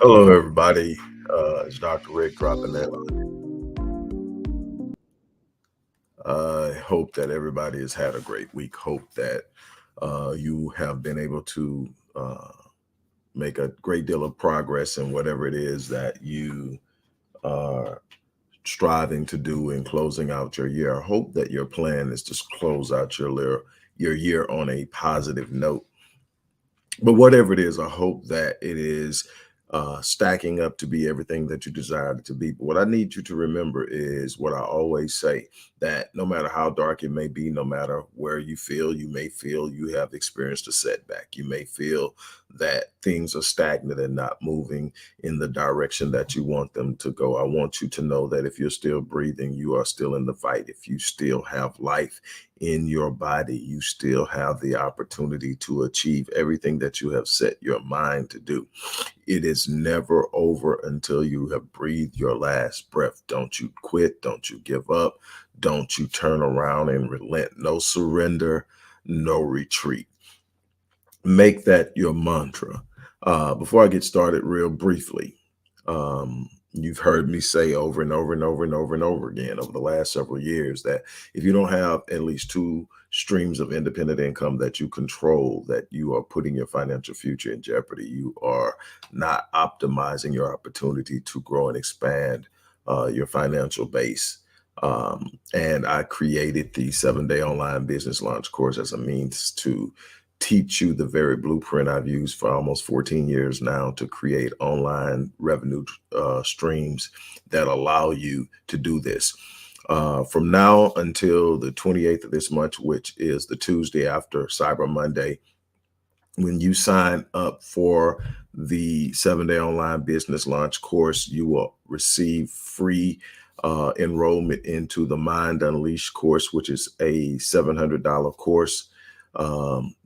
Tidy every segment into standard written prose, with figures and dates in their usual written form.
Hello, everybody. It's Dr. Rick dropping that. I hope that everybody has had a great week. Hope that you have been able to make a great deal of progress in whatever it is that you are striving to do in closing out your year. I hope that your plan is to close out your year on a positive note. But whatever it is, I hope that it is stacking up to be everything that you desire it to be. But what I need you to remember is what I always say, that no matter how dark it may be, no matter where you may feel you have experienced a setback. You may feel that things are stagnant and not moving in the direction that you want them to go. I want you to know that if you're still breathing, you are still in the fight. If you still have life in your body, you still have the opportunity to achieve everything that you have set your mind to do. It is never over until you have breathed your last breath. Don't you quit. Don't you give up. Don't you turn around and relent. No surrender, no retreat. Make that your mantra. Before I get started, real briefly, you've heard me say over and over and over and over and over again over the last several years that if you don't have at least two streams of independent income that you control, that you are putting your financial future in jeopardy. You are not optimizing your opportunity to grow and expand your financial base. And I created the 7-day online business launch course as a means to teach you the very blueprint I've used for almost 14 years now to create online revenue streams that allow you to do this. From now until the 28th of this month, which is the Tuesday after Cyber Monday, when you sign up for the 7-day online business launch course, you will receive free enrollment into the Mind Unleashed course, which is a $700 course.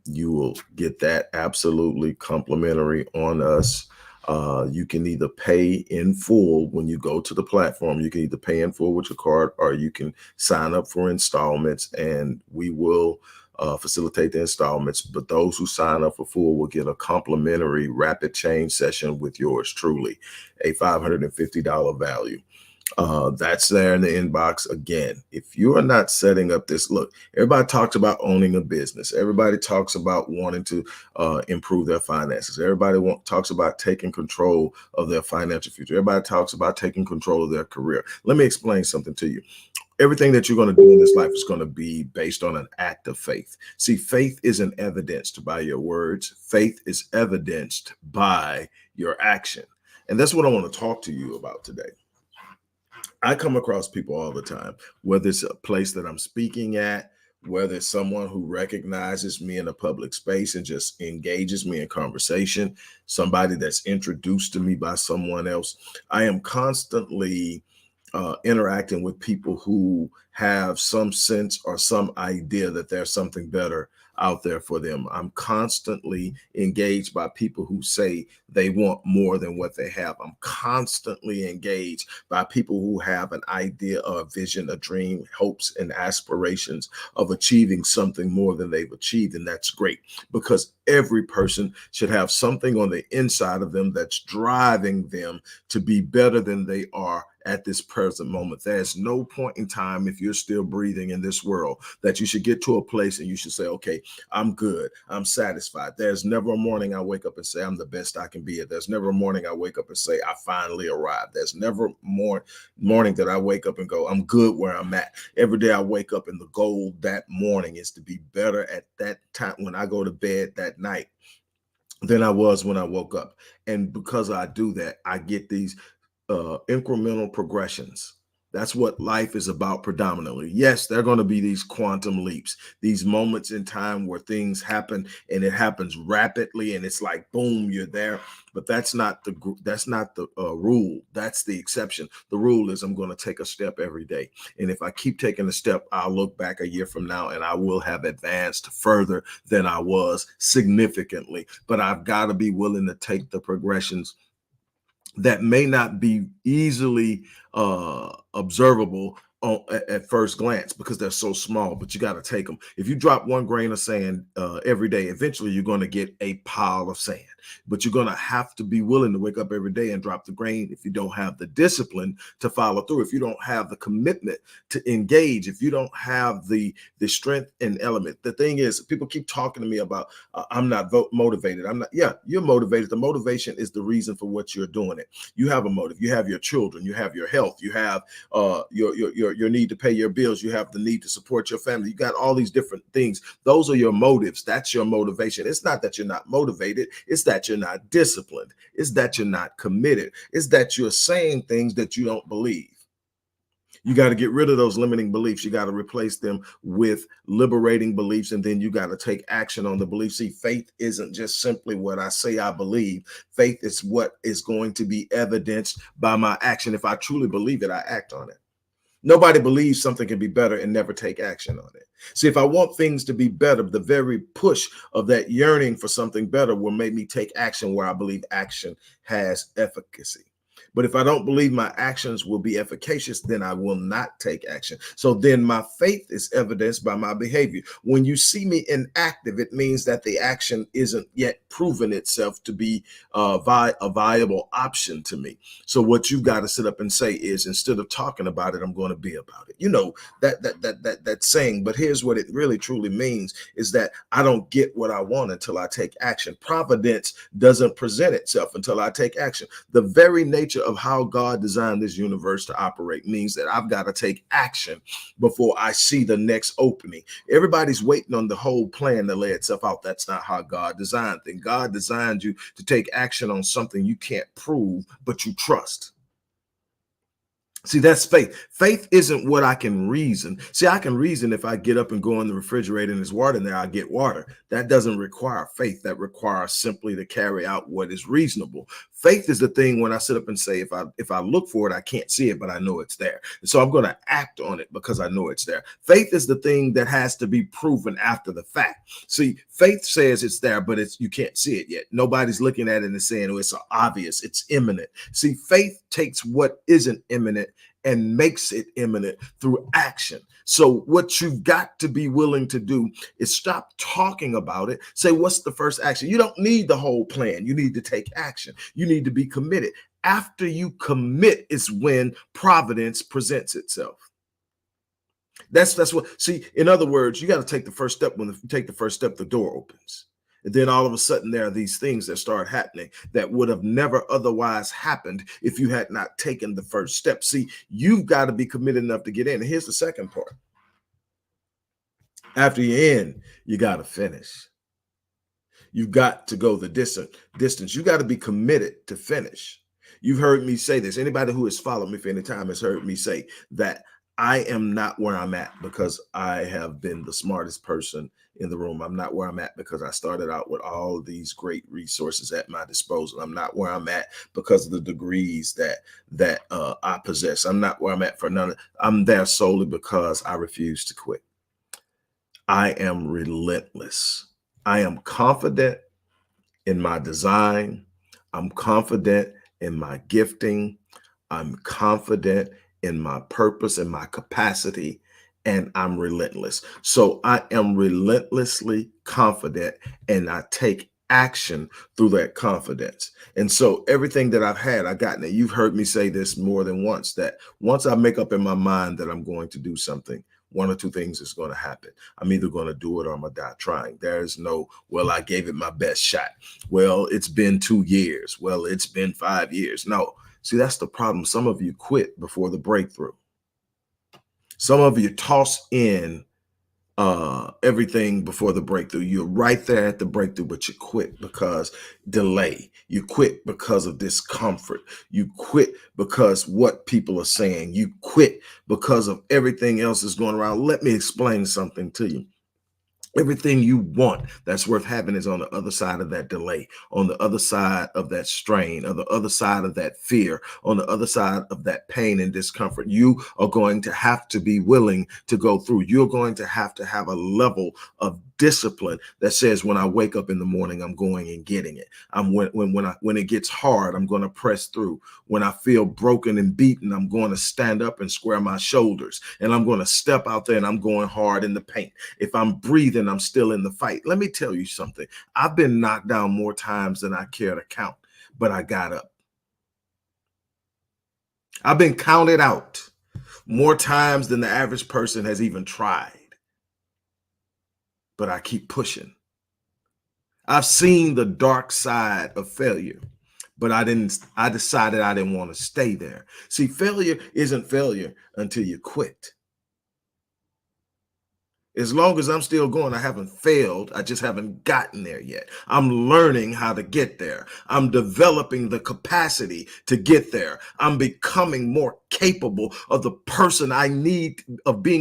You will get that absolutely complimentary on us. You can either pay in full when you go to the platform. You can either pay in full with your card, or you can sign up for installments, and we will facilitate the installments. But those who sign up for full will get a complimentary rapid change session with yours truly, a $550 value. That's there in the inbox. Again, if you are not setting up this, look, everybody talks about owning a business. Everybody talks about wanting to improve their finances. Everybody talks about taking control of their financial future. Everybody talks about taking control of their career. Let me explain something to you. Everything that you're going to do in this life is going to be based on an act of faith. See, faith isn't evidenced by your words. Faith is evidenced by your action. And that's what I want to talk to you about today. I come across people all the time, whether it's a place that I'm speaking at, whether it's someone who recognizes me in a public space and just engages me in conversation, somebody that's introduced to me by someone else. I am constantly interacting with people who have some sense or some idea that there's something better out there for them. I'm constantly engaged by people who say they want more than what they have. I'm constantly engaged by people who have an idea, a vision, a dream, hopes, and aspirations of achieving something more than they've achieved. And that's great, because every person should have something on the inside of them that's driving them to be better than they are at this present moment. There's no point in time, if you're still breathing in this world, that you should get to a place and you should say, okay, I'm good, I'm satisfied. There's never a morning I wake up and say I'm the best I can be. There's never a morning I wake up and say I finally arrived. There's never morning that I wake up and go, I'm good where I'm at. Every day I wake up and the goal that morning is to be better at that time when I go to bed that night than I was when I woke up. And because I do that, I get these incremental progressions. That's what life is about predominantly. Yes, there are going to be these quantum leaps, these moments in time where things happen and it happens rapidly and it's like, boom, you're there. But that's not the rule. That's the exception. The rule is I'm going to take a step every day. And if I keep taking a step, I'll look back a year from now and I will have advanced further than I was significantly. But I've got to be willing to take the progressions that may not be easily observable at first glance because they're so small, but you got to take them. If you drop one grain of sand every day, eventually you're going to get a pile of sand. But you're going to have to be willing to wake up every day and drop the grain if you don't have the discipline to follow through, if you don't have the commitment to engage, if you don't have the strength and element. The thing is, people keep talking to me about I'm not motivated. I'm not. Yeah, you're motivated. The motivation is the reason for what you're doing it. You have a motive. You have your children. You have your health. You have your need to pay your bills. You have the need to support your family. You got all these different things. Those are your motives. That's your motivation. It's not that you're not motivated. It's that you're not disciplined. It's that you're not committed. It's that you're saying things that you don't believe. You got to get rid of those limiting beliefs. You got to replace them with liberating beliefs, and then you got to take action on the belief. See, faith isn't just simply what I say I believe. Faith is what is going to be evidenced by my action. If I truly believe it, I act on it. Nobody believes something can be better and never take action on it. See, if I want things to be better, the very push of that yearning for something better will make me take action where I believe action has efficacy. But if I don't believe my actions will be efficacious, then I will not take action. So then my faith is evidenced by my behavior. When you see me inactive, it means that the action isn't yet proven itself to be a viable option to me. So what you've got to sit up and say is, instead of talking about it, I'm going to be about it. You know, that saying, but here's what it really truly means is that I don't get what I want until I take action. Providence doesn't present itself until I take action. The very nature of how God designed this universe to operate means that I've got to take action before I see the next opening. Everybody's waiting on the whole plan to lay itself out. That's not how God designed things. God designed you to take action on something you can't prove, but you trust. See, that's faith. Faith isn't what I can reason. See, I can reason if I get up and go in the refrigerator and there's water in there, I get water. That doesn't require faith. That requires simply to carry out what is reasonable. Faith is the thing when I sit up and say, if I look for it, I can't see it, but I know it's there. And so I'm going to act on it because I know it's there. Faith is the thing that has to be proven after the fact. See, faith says it's there, but you can't see it yet. Nobody's looking at it and saying, oh, it's obvious, it's imminent. See, faith takes what isn't imminent and makes it imminent through action. So what you've got to be willing to do is stop talking about it. Say, what's the first action? You don't need the whole plan. You need to take action. You need to be committed. After you commit is when providence presents itself. That's what, see, in other words, you got to take the first step. When you take the first step, the door opens. And then all of a sudden there are these things that start happening that would have never otherwise happened if you had not taken the first step. See, you've got to be committed enough to get in. And here's the second part. After you're in, you got to finish. You've got to go the distance. You got to be committed to finish. You've heard me say this. Anybody who has followed me for any time has heard me say that I am not where I'm at because I have been the smartest person in the room. I'm not where I'm at because I started out with all of these great resources at my disposal. I'm not where I'm at because of the degrees that I possess. I'm not where I'm at for none of. I'm there solely because I refuse to quit. I am relentless. I am confident in my design. I'm confident in my gifting. I'm confident in my purpose and my capacity, and I'm relentless. So I am relentlessly confident, and I take action through that confidence. And so everything that I've had, I've gotten it. You've heard me say this more than once, that once I make up in my mind that I'm going to do something, one or two things is going to happen. I'm either going to do it or I'm going to die trying. There's no, well, I gave it my best shot. Well, it's been 2 years. Well, it's been 5 years. No. See, that's the problem. Some of you quit before the breakthrough. Some of you toss in everything before the breakthrough. You're right there at the breakthrough, but you quit because delay. You quit because of discomfort. You quit because what people are saying. You quit because of everything else that's going around. Let me explain something to you. Everything you want that's worth having is on the other side of that delay, on the other side of that strain, on the other side of that fear, on the other side of that pain and discomfort. You are going to have to be willing to go through. You're going to have a level of discipline that says when I wake up in the morning, I'm going and getting it. When it gets hard, I'm going to press through. When I feel broken and beaten, I'm going to stand up and square my shoulders, and I'm going to step out there and I'm going hard in the paint. If I'm breathing, I'm still in the fight. Let me tell you something. I've been knocked down more times than I care to count, but I got up. I've been counted out more times than the average person has even tried, but I keep pushing. I've seen the dark side of failure, but I decided I didn't want to stay there. See, failure isn't failure until you quit. As long as I'm still going, I haven't failed. I just haven't gotten there yet. I'm learning how to get there. I'm developing the capacity to get there. I'm becoming more capable of being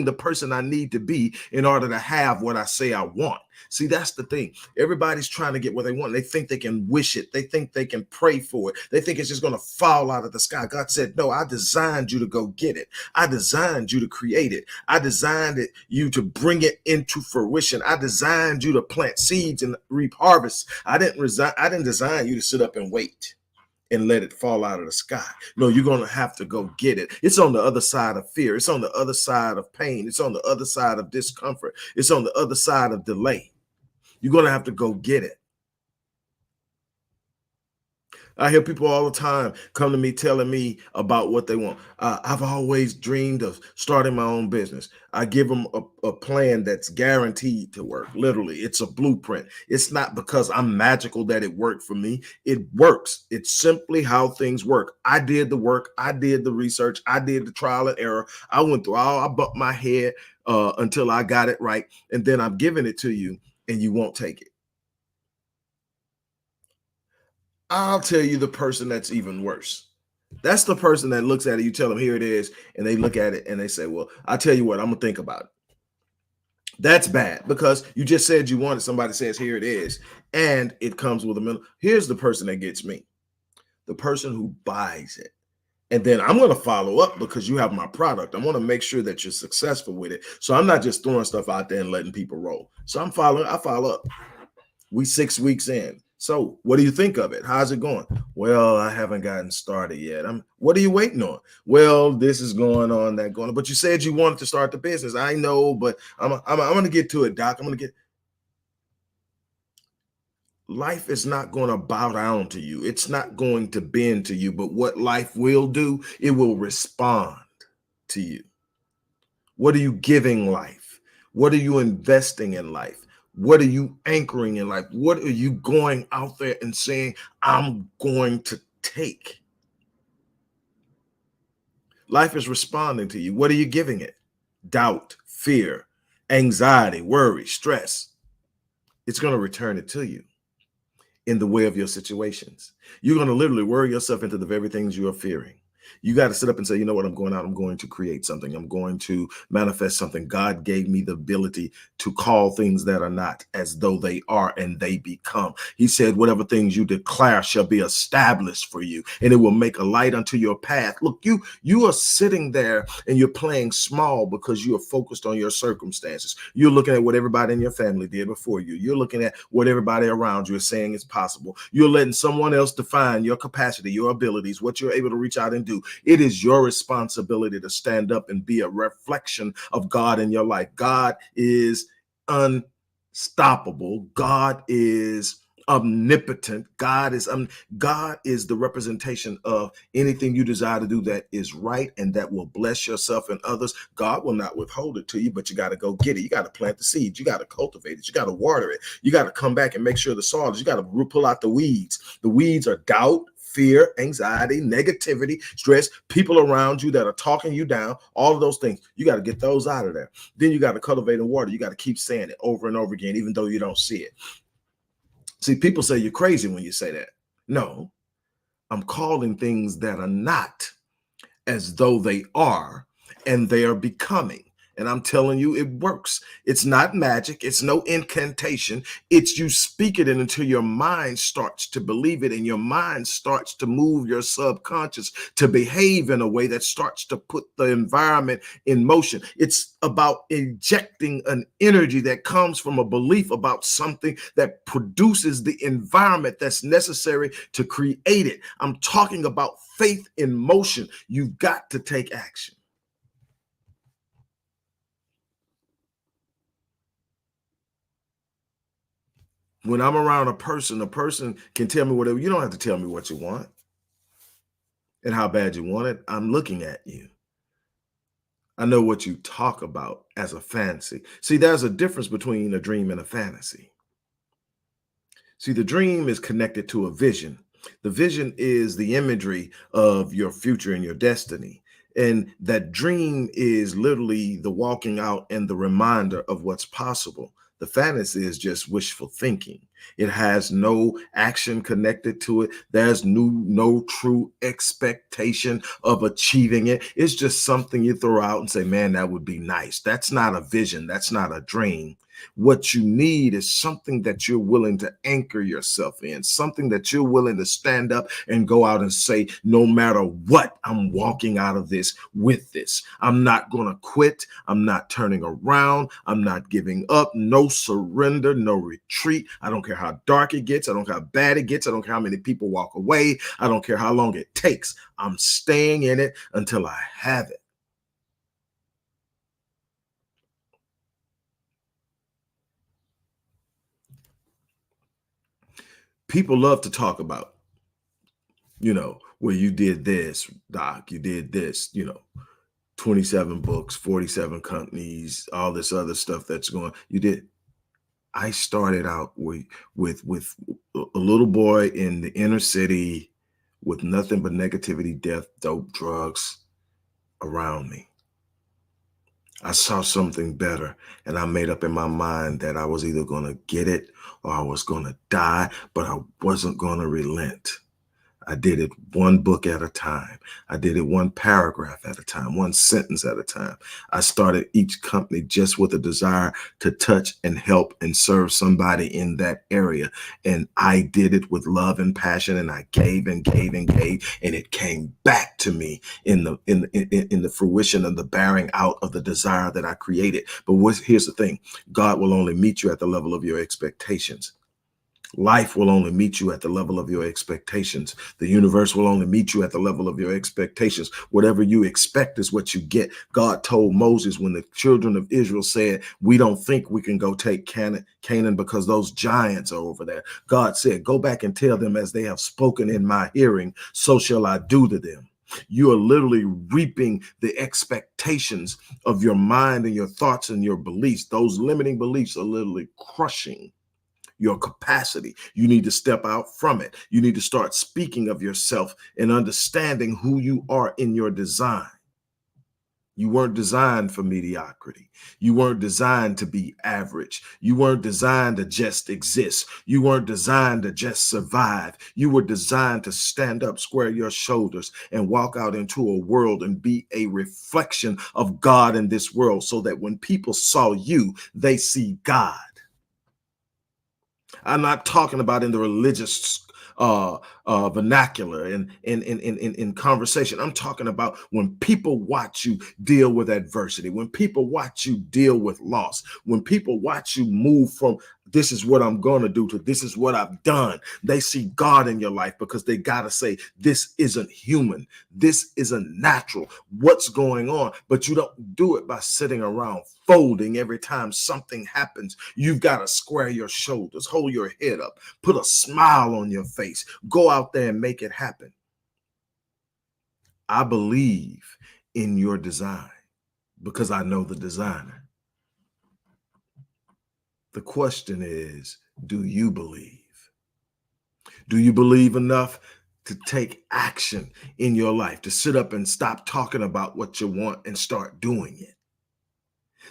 the person I need to be in order to have what I say I want. See, that's the thing. Everybody's trying to get what they want. They think they can wish it. They think they can pray for it. They think it's just going to fall out of the sky. God said, no, I designed you to go get it. I designed you to create it. I designed you to bring it into fruition. I designed you to plant seeds and reap harvests. I didn't design you to sit up and wait and let it fall out of the sky. No, you're going to have to go get it. It's on the other side of fear. It's on the other side of pain. It's on the other side of discomfort. It's on the other side of delay. You're going to have to go get it. I hear people all the time come to me telling me about what they want. I've always dreamed of starting my own business. I give them a plan that's guaranteed to work. Literally, it's a blueprint. It's not because I'm magical that it worked for me. It works. It's simply how things work. I did the work. I did the research. I did the trial and error. I went through all, I bumped my head until I got it right. And then I'm giving it to you and you won't take it. I'll tell you the person that's even worse. That's the person that looks at it, you tell them, here it is, and they look at it and they say, well, I'll tell you what, I'm going to think about it. That's bad because you just said you wanted, somebody says, here it is, and it comes with a middle. Here's the person that gets me, the person who buys it. And then I'm going to follow up because you have my product. I want to make sure that you're successful with it. So I'm not just throwing stuff out there and letting people roll. So I follow up. We 6 weeks in. So what do you think of it? How's it going? Well, I haven't gotten started yet. What are you waiting on? Well, this is going on, that going on. But you said you wanted to start the business. I know, but I'm going to get to it, Doc. Life is not going to bow down to you. It's not going to bend to you. But what life will do, it will respond to you. What are you giving life? What are you investing in life? What are you anchoring in life? What are you going out there and saying, I'm going to take? Life is responding to you. What are you giving it? Doubt, fear, anxiety, worry, stress. It's going to return it to you in the way of your situations. You're going to literally worry yourself into the very things you are fearing. You got to sit up and say, you know what, I'm going out, I'm going to create something. I'm going to manifest something. God gave me the ability to call things that are not as though they are, and they become. He said, whatever things you declare shall be established for you, and it will make a light unto your path. Look, you are sitting there and you're playing small because you are focused on your circumstances. You're looking at what everybody in your family did before you. You're looking at what everybody around you is saying is possible. You're letting someone else define your capacity, your abilities, what you're able to reach out and do. It is your responsibility to stand up and be a reflection of God in your life. God is unstoppable. God is omnipotent. God is the representation of anything you desire to do that is right and that will bless yourself and others. God will not withhold it to you, but you got to go get it. You got to plant the seeds. You got to cultivate it. You got to water it. You got to come back and make sure the soil is. You got to pull out the weeds. The weeds are doubt, fear, anxiety, negativity, stress, people around you that are talking you down, all of those things. You got to get those out of there. Then you got to cultivate and water. You got to keep saying it over and over again, even though you don't see it. See, people say you're crazy when you say that. No, I'm calling things that are not as though they are, and they are becoming. And I'm telling you, it works. It's not magic. It's no incantation. It's you speak it in until your mind starts to believe it, and your mind starts to move your subconscious to behave in a way that starts to put the environment in motion. It's about injecting an energy that comes from a belief about something that produces the environment that's necessary to create it. I'm talking about faith in motion. You've got to take action. When I'm around a person can tell me whatever. You don't have to tell me what you want and how bad you want it. I'm looking at you. I know what you talk about as a fantasy. See, there's a difference between a dream and a fantasy. See, the dream is connected to a vision. The vision is the imagery of your future and your destiny. And that dream is literally the walking out and the reminder of what's possible. The fantasy is just wishful thinking. It has no action connected to it. There's no true expectation of achieving it. It's just something you throw out and say, man, that would be nice. That's not a vision. That's not a dream. What you need is something that you're willing to anchor yourself in, something that you're willing to stand up and go out and say, no matter what, I'm walking out of this with this. I'm not going to quit. I'm not turning around. I'm not giving up. No surrender, no retreat. I don't care how dark it gets. I don't care how bad it gets. I don't care how many people walk away. I don't care how long it takes. I'm staying in it until I have it. People love to talk about, well, you did this, Doc, you did this, 27 books, 47 companies, all this other stuff that's going, you did. I started out with a little boy in the inner city with nothing but negativity, death, dope, drugs around me. I saw something better, and I made up in my mind that I was either going to get it or I was going to die, but I wasn't going to relent. I did it one book at a time. I did it one paragraph at a time, one sentence at a time. I started each company just with a desire to touch and help and serve somebody in that area. And I did it with love and passion, and I gave and gave and gave, and it came back to me in the fruition of the bearing out of the desire that I created. But here's the thing: God will only meet you at the level of your expectations. Life will only meet you at the level of your expectations. The universe will only meet you at the level of your expectations. Whatever you expect is what you get. God told Moses when the children of Israel said, we don't think we can go take Canaan because those giants are over there. God said, go back and tell them as they have spoken in my hearing, so shall I do to them. You are literally reaping the expectations of your mind and your thoughts and your beliefs. Those limiting beliefs are literally crushing your capacity. You need to step out from it. You need to start speaking of yourself and understanding who you are in your design. You weren't designed for mediocrity. You weren't designed to be average. You weren't designed to just exist. You weren't designed to just survive. You were designed to stand up, square your shoulders, and walk out into a world and be a reflection of God in this world, so that when people saw you, they see God. I'm not talking about in the religious vernacular and in conversation. I'm talking about when people watch you deal with adversity, when people watch you deal with loss, when people watch you move from this is what I'm going to do to this is what I've done. They see God in your life because they got to say, this isn't human. This isn't natural. What's going on? But you don't do it by sitting around folding every time something happens. You've got to square your shoulders, hold your head up, put a smile on your face, go out there and make it happen. I believe in your design because I know the designer. The question is, do you believe? Do you believe enough to take action in your life, to sit up and stop talking about what you want and start doing it?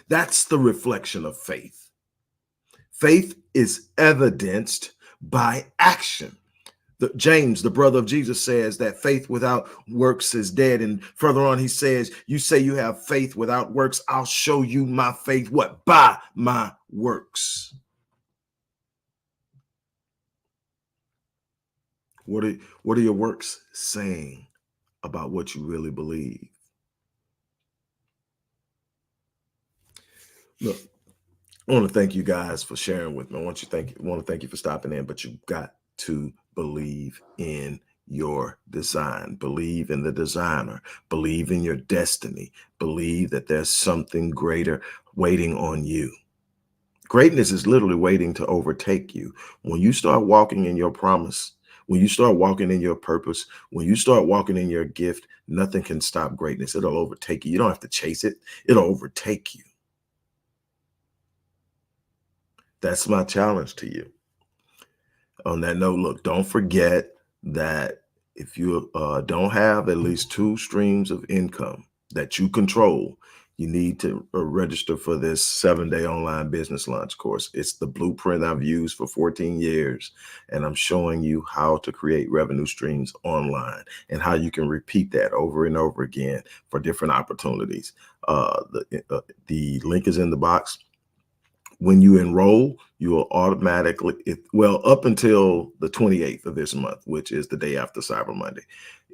That's the reflection of faith. Faith is evidenced by action. James, the brother of Jesus, says that faith without works is dead. And further on, he says, you say you have faith without works. I'll show you my faith. What? By my works. What are your works saying about what you really believe? Look, I want to thank you guys for sharing with me. I want to thank you for stopping in, but you've got to believe in your design, believe in the designer, believe in your destiny, believe that there's something greater waiting on you. Greatness is literally waiting to overtake you. When you start walking in your promise, when you start walking in your purpose, when you start walking in your gift, nothing can stop greatness. It'll overtake you. You don't have to chase it. It'll overtake you. That's my challenge to you. On that note, look, don't forget that if you don't have at least 2 streams of income that you control, you need to register for this 7-day online business launch course. It's the blueprint I've used for 14 years, and I'm showing you how to create revenue streams online and how you can repeat that over and over again for different opportunities. The link is in the box. When you enroll, you will automatically, up until the 28th of this month, which is the day after Cyber Monday.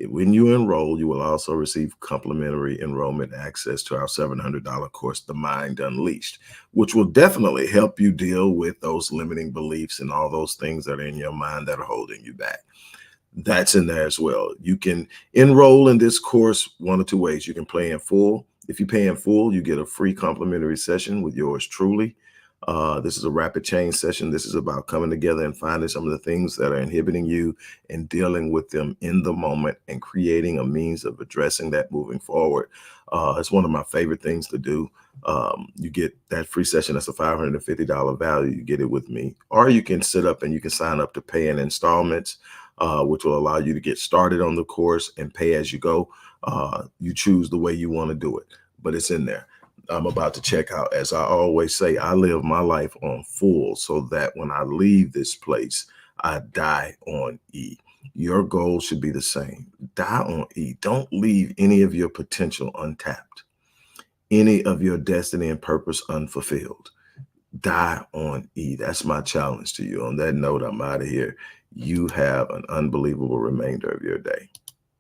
When you enroll, you will also receive complimentary enrollment access to our $700 course, The Mind Unleashed, which will definitely help you deal with those limiting beliefs and all those things that are in your mind that are holding you back. That's in there as well. You can enroll in this course one of 2 ways. You can pay in full. If you pay in full, you get a free complimentary session with yours truly. This is a rapid change session. This is about coming together and finding some of the things that are inhibiting you and dealing with them in the moment and creating a means of addressing that moving forward. It's one of my favorite things to do. You get that free session. That's a $550 value. You get it with me, or you can sit up and you can sign up to pay in installments, which will allow you to get started on the course and pay as you go. You choose the way you want to do it, but it's in there. I'm about to check out. As I always say, I live my life on full so that when I leave this place, I die on E. Your goal should be the same. Die on E. Don't leave any of your potential untapped, any of your destiny and purpose unfulfilled. Die on E. That's my challenge to you. On that note, I'm out of here. You have an unbelievable remainder of your day.